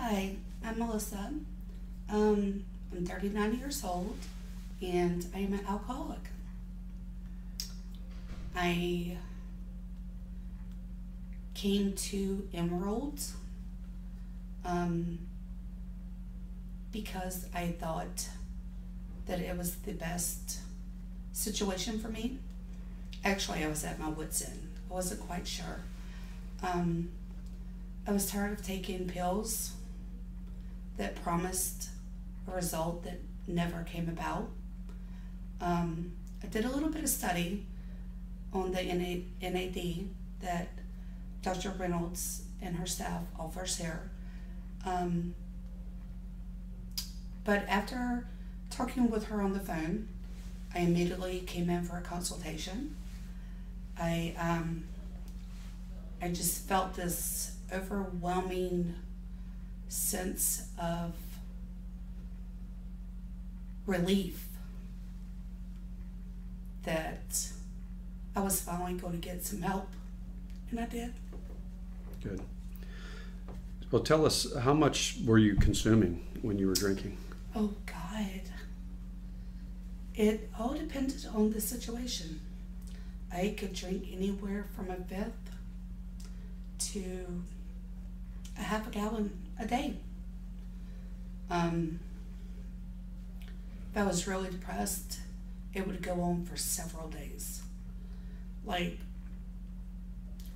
Hi, I'm Melissa. I'm 39 years old and I am an alcoholic. I came to Emerald because I thought that it was the best situation for me. Actually, I was at my wit's end. I wasn't quite sure. I was tired of taking pills that promised a result that never came about. I did a little bit of study on the NAD that Dr. Reynolds and her staff offers here. But after talking with her on the phone, I immediately came in for a consultation. I just felt this overwhelming sense of relief that I was finally going to get some help, and I did. Good. Well, tell us, how much were you consuming when you were drinking? Oh, God. It all depended on the situation. I could drink anywhere from a fifth to a half a gallon a day. If I was really depressed, it would go on for several days. Like,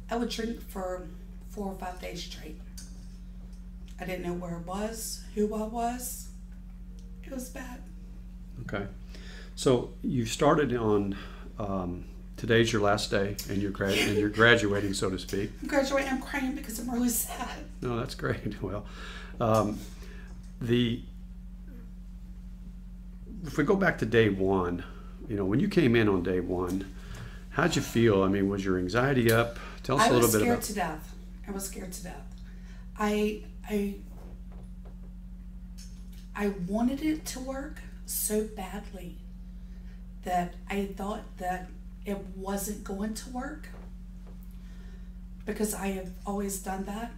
I would drink for 4 or 5 days straight. I didn't know where I was, who I was. It was bad. Okay. So you started on, today's your last day, and you're graduating, so to speak. I'm graduating. I'm crying because I'm really sad. No, that's great. Well, if we go back to day one, when you came in on day one, how'd you feel? I mean, was your anxiety up? Tell us a little bit about. I was scared to death. I was scared to death. I wanted it to work so badly that I thought that it wasn't going to work, because I have always done that.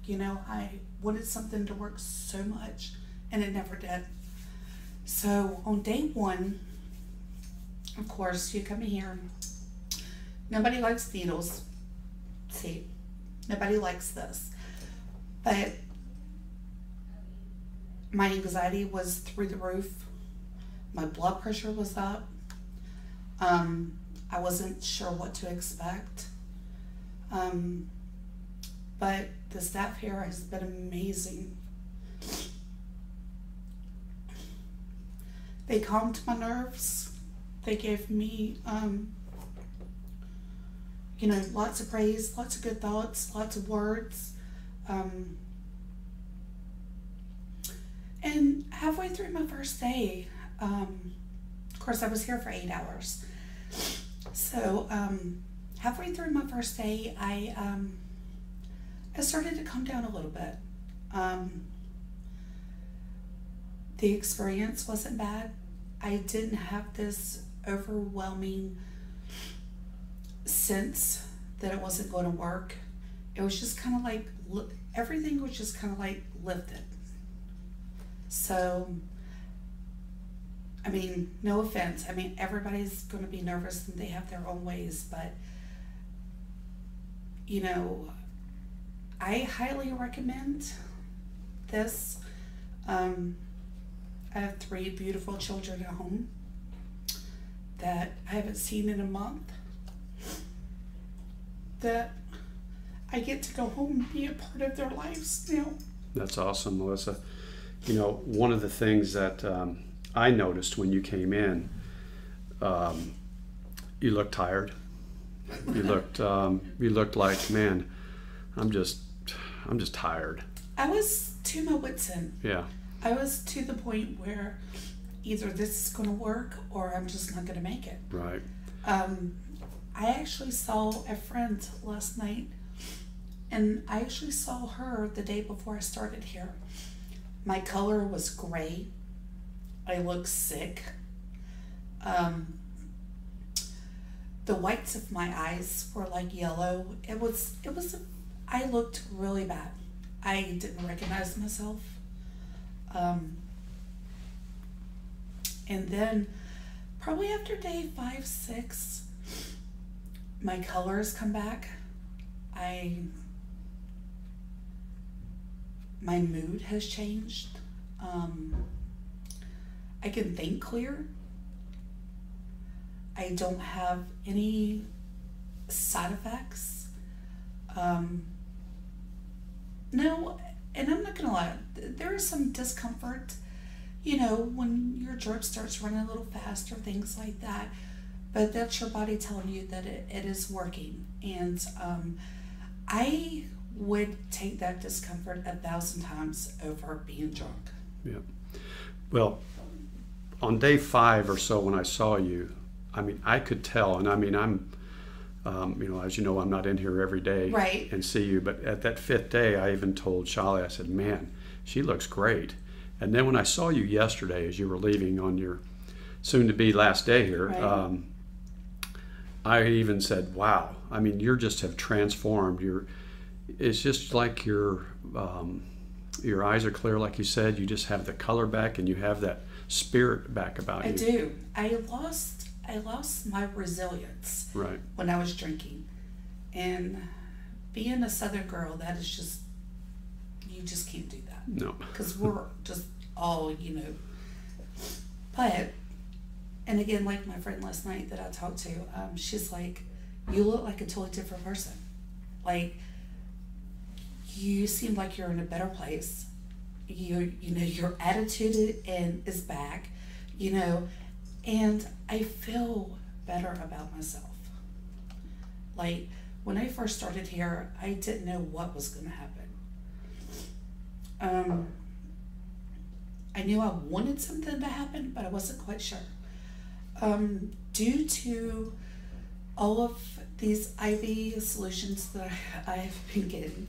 I wanted something to work so much, and it never did. So on day one, of course, you come in here. Nobody likes needles. See, nobody likes this. But my anxiety was through the roof. My blood pressure was up. I wasn't sure what to expect. But the staff here has been amazing. They calmed my nerves. They gave me, lots of praise, lots of good thoughts, lots of words. And halfway through my first day, of course I was here for 8 hours. So halfway through my first day, I started to calm down a little bit. The experience wasn't bad. I didn't have this overwhelming sense that it wasn't going to work. It was just kind of like, everything was just kind of like lifted. So, I mean, no offense. I mean, everybody's going to be nervous and they have their own ways, but, I highly recommend this. I have 3 beautiful children at home that I haven't seen in a month, that I get to go home and be a part of their lives now. That's awesome, Melissa. One of the things that I noticed when you came in, you looked tired. You looked like, man, I'm just tired. I was to my wit's end. Yeah. I was to the point where either this is going to work or I'm just not going to make it. Right. I actually saw a friend last night, and I actually saw her the day before I started here. My color was gray. I looked sick. The whites of my eyes were like yellow. I looked really bad. I didn't recognize myself. And then probably after day 5, 6, my colors come back. My mood has changed. I can think clear. I don't have any side effects. No, and I'm not gonna lie, there is some discomfort, you know, when your drip starts running a little faster, things like that. But that's your body telling you that it is working. And I would take that discomfort 1,000 times over being drunk. Yeah. Well, on day 5 or so when I saw you, I mean, I could tell, and I mean, I'm, you know, as you know, I'm not in here every day Right. and see you, but at that 5th day, I even told Charlie, I said, man, she looks great. And then when I saw you yesterday as you were leaving on your soon-to-be last day here, Right. I even said, wow, I mean, you just have transformed. It's just like your eyes are clear, like you said. You just have the color back, and you have that spirit back about you. I do. I lost my resilience Right. when I was drinking. And being a Southern girl, that is just, you just can't do that. No. Because we're just all, you know. But, and again, like my friend last night that I talked to, she's like, you look like a totally different person. Like, you seem like you're in a better place. You know, your attitude is back, you know, and I feel better about myself. Like, when I first started here, I didn't know what was going to happen. I knew I wanted something to happen, but I wasn't quite sure. Due to all of these IV solutions that I've been getting,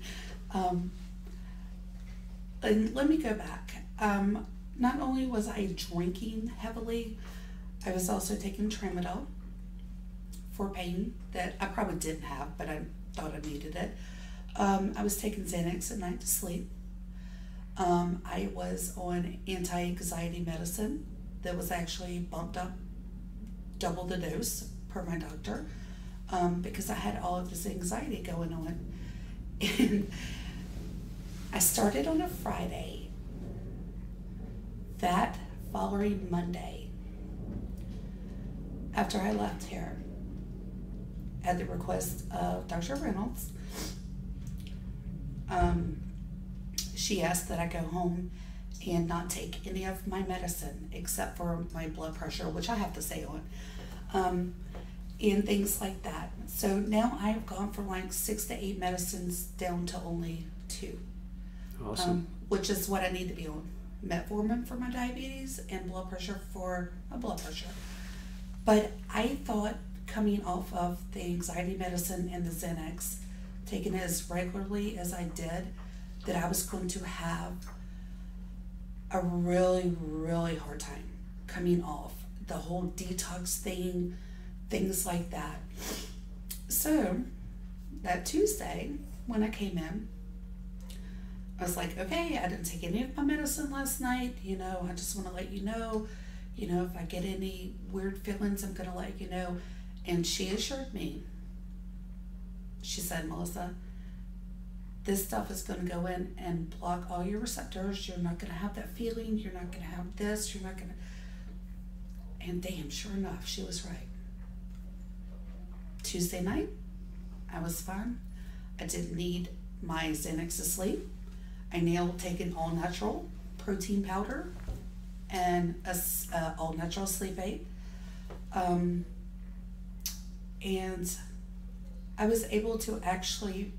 and let me go back. Not only was I drinking heavily, I was also taking tramadol for pain that I probably didn't have, but I thought I needed it. I was taking Xanax at night to sleep. I was on anti-anxiety medicine that was actually bumped up double the dose per my doctor, because I had all of this anxiety going on. And I started on a Friday. That following Monday, after I left here, at the request of Dr. Reynolds, she asked that I go home and not take any of my medicine except for my blood pressure, which I have to stay on, and things like that. So now I've gone from like 6 to 8 medicines down to only 2. Awesome. Which is what I need to be on. Metformin for my diabetes and blood pressure for my blood pressure. But I thought coming off of the anxiety medicine and the Xanax, taking it as regularly as I did, that I was going to have a really, really hard time coming off the whole detox thing, things like that. So that Tuesday, when I came in, I was like, okay, I didn't take any of my medicine last night. You know, I just want to let you know, if I get any weird feelings, I'm going to let you know. And she assured me, she said, Melissa, this stuff is going to go in and block all your receptors. You're not going to have that feeling. You're not going to have this. You're not going to. And damn, sure enough, she was right. Tuesday night, I was fine. I didn't need my Xanax to sleep. I now take an all-natural protein powder and a all-natural sleep aid. And I was able to actually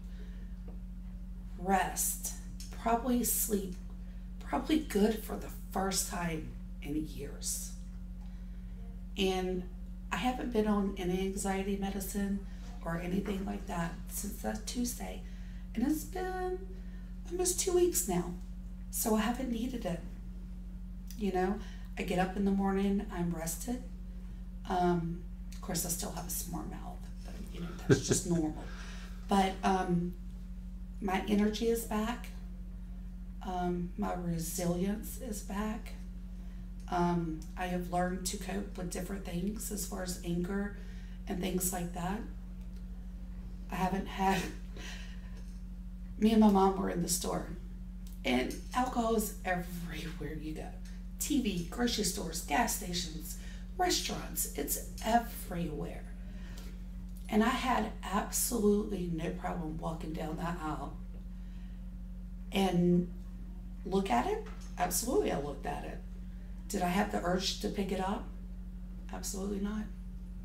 rest, probably sleep, probably good for the first time in years. And I haven't been on any anxiety medicine or anything like that since that Tuesday. And it's been almost 2 weeks now. So I haven't needed it. I get up in the morning, I'm rested. Of course, I still have a smart mouth, but that's just normal. But my energy is back. My resilience is back. I have learned to cope with different things as far as anger and things like that. I haven't had, me and my mom were in the store, and alcohol is everywhere you go. TV, grocery stores, gas stations, restaurants, it's everywhere. And I had absolutely no problem walking down that aisle and look at it. Absolutely, I looked at it. Did I have the urge to pick it up? Absolutely not.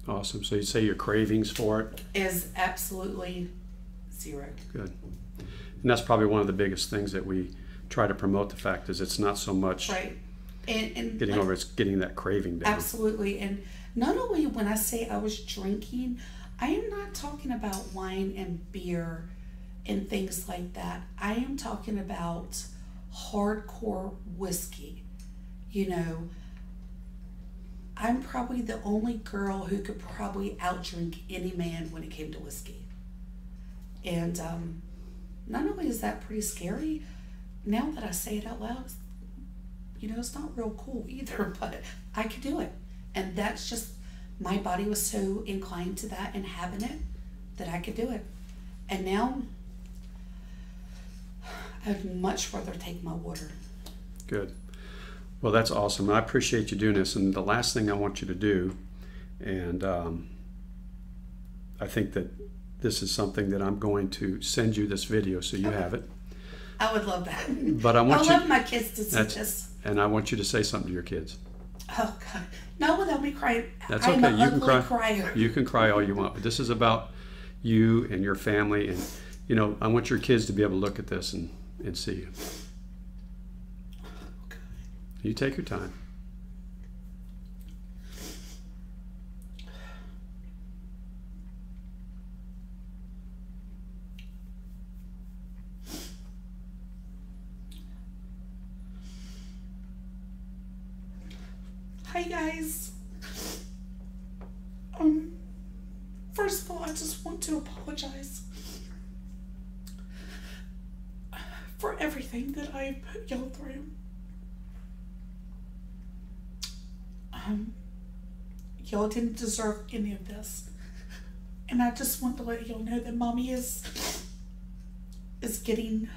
Awesome. So you'd say your cravings for it? Is absolutely zero. Good. And that's probably one of the biggest things that we try to promote, the fact is it's not so much right. And getting over, it's getting that craving down. Absolutely. And not only when I say I was drinking, I am not talking about wine and beer and things like that. I am talking about hardcore whiskey. You know, I'm probably the only girl who could probably outdrink any man when it came to whiskey. And not only is that pretty scary, now that I say it out loud, you know, it's not real cool either, but I could do it. And that's just, my body was so inclined to that and having it that I could do it. And now I'd much rather take my water. Good. Well, that's awesome. I appreciate you doing this. And the last thing I want you to do, and I think that this is something that I'm going to send you this video so you have it. I would love that. But I love my kids to see this. And I want you to say something to your kids. Oh, God. Not without me crying. That's okay. I'm You can cry. Crier. You can cry all you want. But this is about you and your family. And, you know, I want your kids to be able to look at this and see you. Okay. You take your time. Hi guys. First of all, I just want to apologize for everything that I put y'all through. Y'all didn't deserve any of this. And I just want to let y'all know that Mommy is getting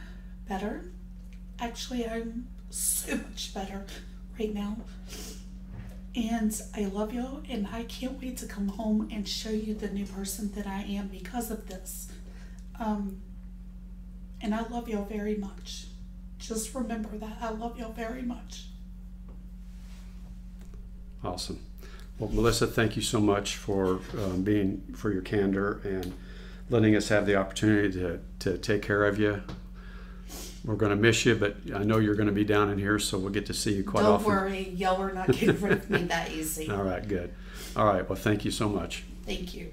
better. Actually, I'm so much better right now. And I love y'all, and I can't wait to come home and show you the new person that I am because of this. And I love y'all very much. Just remember that. I love y'all very much. Awesome. Well, Melissa, thank you so much for for your candor and letting us have the opportunity to take care of you. We're going to miss you, but I know you're going to be down in here, so we'll get to see you quite often. Don't worry. Y'all are not getting rid of me that easy. All right, good. All right, well, thank you so much. Thank you.